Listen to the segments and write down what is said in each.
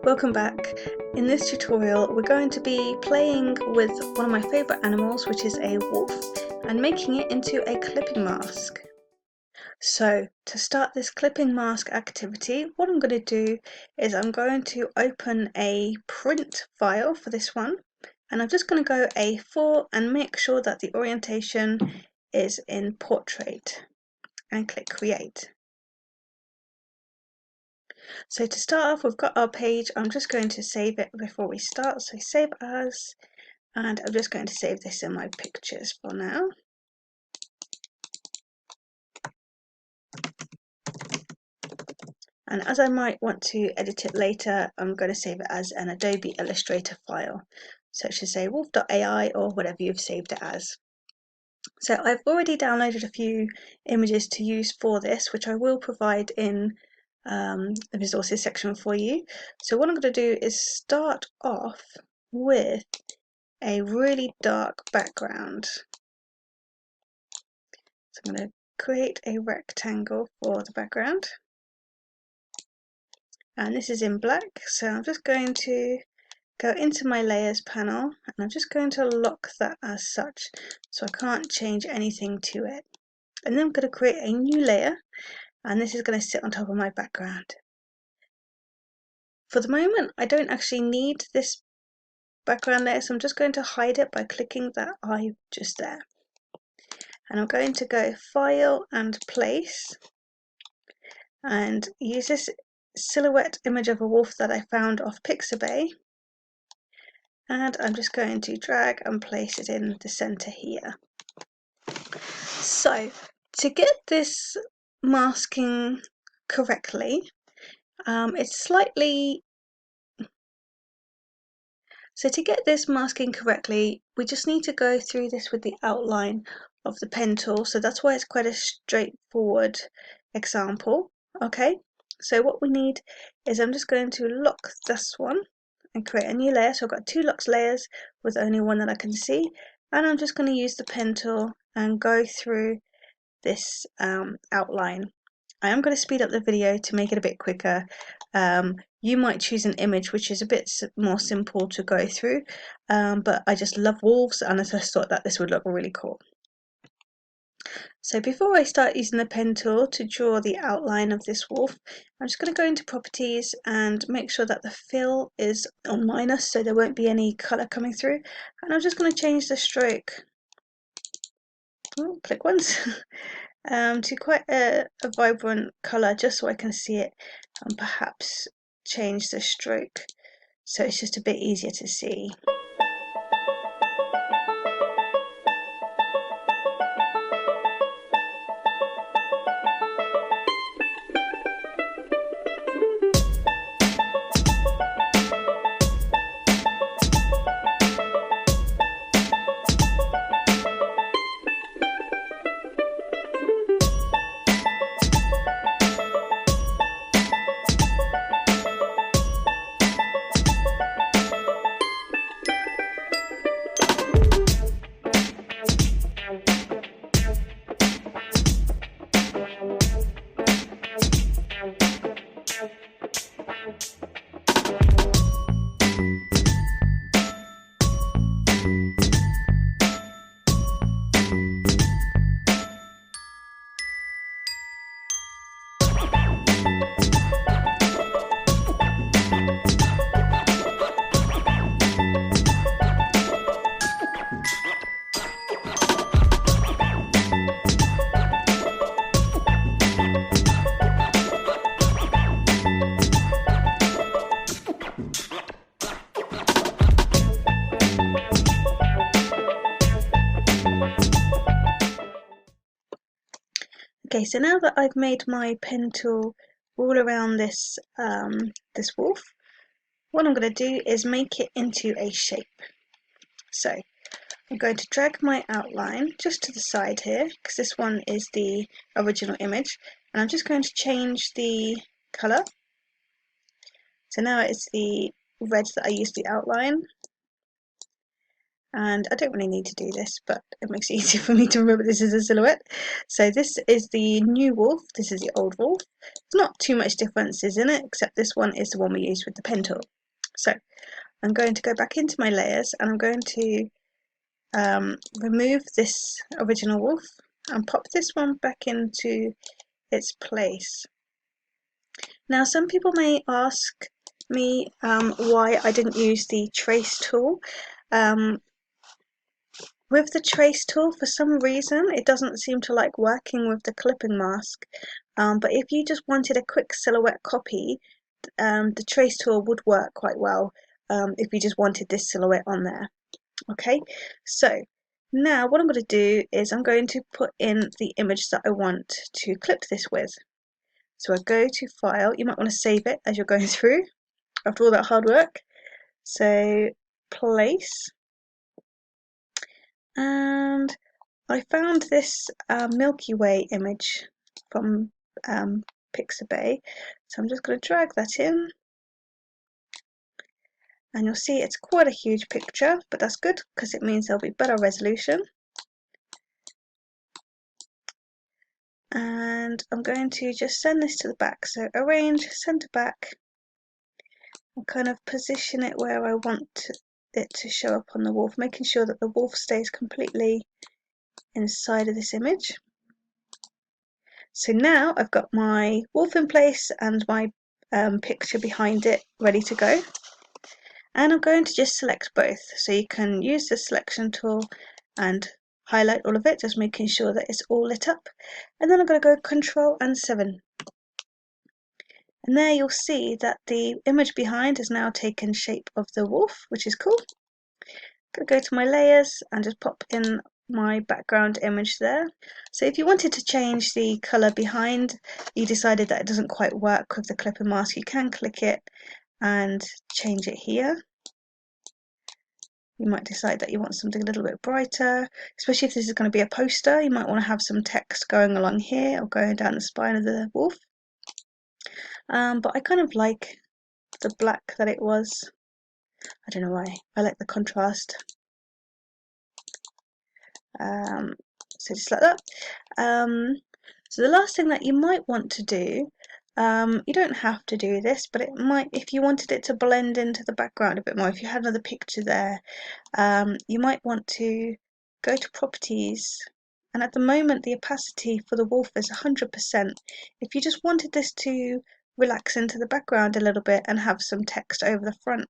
Welcome back. In this tutorial we're going to be playing with one of my favourite animals, which is a wolf, and making it into a clipping mask. So to start this clipping mask activity, what I'm going to do is I'm going to open a print file for this one, and I'm just going to go A4 and make sure that the orientation is in portrait and click create. So to start off, we've got our page. I'm just going to save it before we start, so save as, and I'm just going to save this in my pictures for now. And as I might want to edit it later, I'm going to save it as an Adobe Illustrator file. So it should say wolf.ai or whatever you've saved it as. So I've already downloaded a few images to use for this, which I will provide in the resources section for you. So what I'm going to do is start off with a really dark background. So I'm going to create a rectangle for the background, and this is in black, so I'm just going to go into my layers panel and I'm just going to lock that as such so I can't change anything to it. And then I'm going to create a new layer, and this is going to sit on top of my background. For the moment I don't actually need this background layer, so I'm just going to hide it by clicking that eye just there. And I'm going to go File and Place and use this silhouette image of a wolf that I found off Pixabay, and I'm just going to drag and place it in the center here. So to get this masking correctly, we just need to go through this with the outline of the pen tool, so that's why it's quite a straightforward example. Okay, so what we need is I'm just going to lock this one and create a new layer. So I've got two locked layers with only one that I can see, and I'm just going to use the pen tool and go through this outline. I am going to speed up the video to make it a bit quicker. You might choose an image which is a bit more simple to go through, but I just love wolves and I just thought that this would look really cool. So before I start using the pen tool to draw the outline of this wolf, I'm just going to go into properties and make sure that the fill is on minus so there won't be any colour coming through, and I'm just going to change the stroke, click once, to quite a vibrant colour just so I can see it, and perhaps change the stroke so it's just a bit easier to see. Okay, so now that I've made my pen tool all around this this wolf, what I'm going to do is make it into a shape. So I'm going to drag my outline just to the side here, because this one is the original image, and I'm just going to change the colour. So now it's the red that I used the outline, and I don't really need to do this, but it makes it easier for me to remember this is a silhouette. So this is the new wolf, this is the old wolf. There's not too much differences in it, except this one is the one we used with the pen tool. So I'm going to go back into my layers and I'm going to remove this original wolf and pop this one back into its place. Now some people may ask me why I didn't use the trace tool. With the trace tool, for some reason, it doesn't seem to like working with the clipping mask. But if you just wanted a quick silhouette copy, the trace tool would work quite well if you just wanted this silhouette on there. Okay, so now what I'm going to do is I'm going to put in the image that I want to clip this with. So I go to File. You might want to save it as you're going through after all that hard work. So Place, and I found this Milky Way image from Pixabay, so I'm just going to drag that in, and you'll see it's quite a huge picture, but that's good because it means there'll be better resolution. And I'm going to just send this to the back, so arrange, send to back, and kind of position it where I want it to show up on the wolf, making sure that the wolf stays completely inside of this image. So now I've got my wolf in place and my picture behind it ready to go. And I'm going to just select both. So you can use the selection tool and highlight all of it, just making sure that it's all lit up. And then I'm going to go Control and 7. And there you'll see that the image behind has now taken shape of the wolf, which is cool. I'm going to go to my layers and just pop in my background image there. So if you wanted to change the colour behind, you decided that it doesn't quite work with the clipper mask, you can click it and change it here. You might decide that you want something a little bit brighter, especially if this is going to be a poster. You might want to have some text going along here or going down the spine of the wolf. But I kind of like the black that it was. I don't know why. I like the contrast. So just like that. So the last thing that you might want to do, you don't have to do this, but it might, if you wanted it to blend into the background a bit more, if you had another picture there, you might want to go to Properties, and at the moment the opacity for the wolf is 100%. If you just wanted this to relax into the background a little bit and have some text over the front,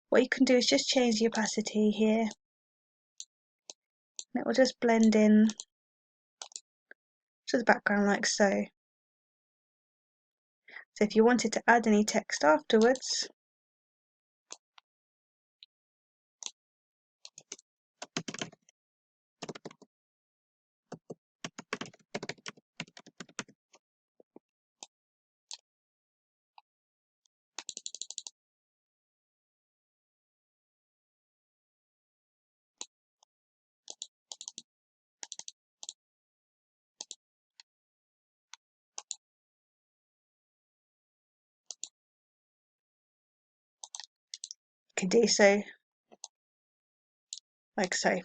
what you can do is just change the opacity here, and it will just blend in to the background like so. So if you wanted to add any text afterwards, you can do so like so.